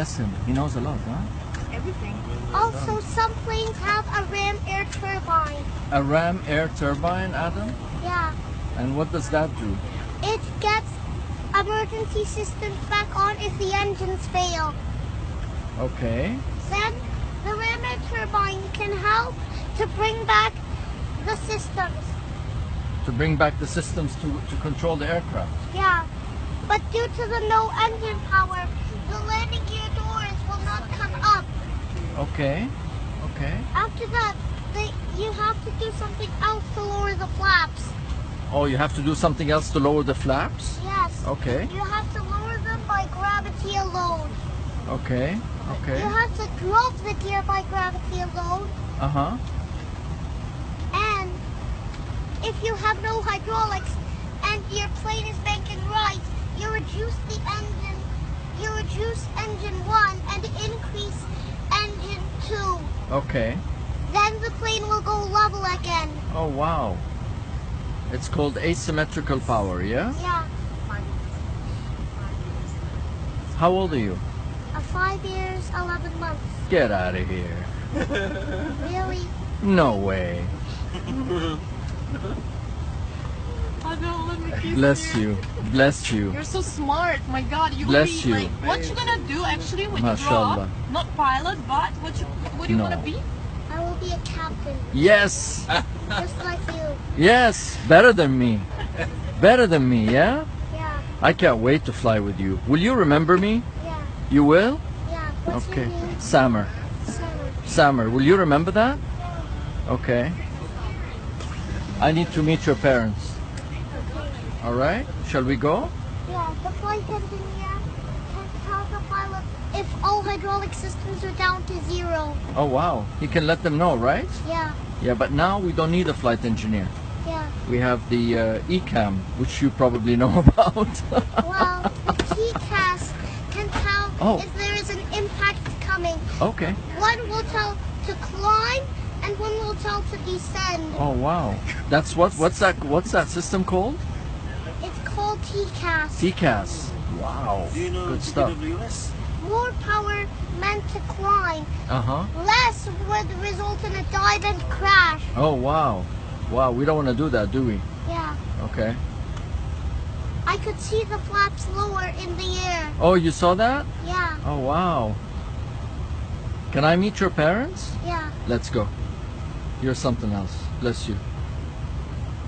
Bless him. He knows a lot, huh? Everything. Also, some planes have a ram air turbine. A ram air turbine, Adam? Yeah. And what does that do? It gets emergency systems back on if the engines fail. Okay. Then the ram air turbine can help to bring back the systems. To bring back the systems to control the aircraft. Yeah. But due to the no engine power, the landing gear doors will not come up. Okay. Okay. After that, you have to do something else to lower the flaps. Oh, you have to do something else to lower the flaps? Yes. Okay. You have to lower them by gravity alone. Okay. Okay. You have to drop the gear by gravity alone. Uh-huh. And if you have no hydraulics and your plane is banking right, you reduce the engine. You reduce engine 1 and increase engine 2. Okay. Then the plane will go level again. Oh, wow. It's called asymmetrical power, yeah? Yeah. How old are you? 5 years, 11 months. Get out of here. Really? No way. Oh no, let me kiss Bless you. Bless you. You're so smart. My God, you Bless will be you. like, what you gonna do actually when you grow Mashallah. up? Not pilot, but what do you No. wanna be? I will be a captain, Yes. just like you. Yes. Better than me. Better than me, yeah? Yeah, I can't wait to fly with you. Will you remember me? yeah, You will? yeah. What's Okay. your name? Samar. Summer. Samar, will you remember that? Okay. I need to meet your parents. All right? Shall we go? Yeah, the flight engineer can tell the pilot if all hydraulic systems are down to 0. Oh, wow. He can let them know, right? Yeah, Yeah, but now we don't need a flight engineer. yeah. We have the ECAM, which you probably know about. Well, the TCAS can tell Oh. if there is an impact coming. Okay. One will tell to climb, and one will tell to descend. Oh, wow. That's what's that system called? It's called TCAS. TCAS. Wow. Do you know Good stuff. TWS? More power meant to climb. Uh-huh. Less would result in a dive and crash. Oh, wow. Wow, we don't want to do that, do we? Yeah. Okay. I could see the flaps lower in the air. Oh, you saw that? Yeah, Oh, wow. Can I meet your parents? yeah. Let's go. You're something else. Bless you.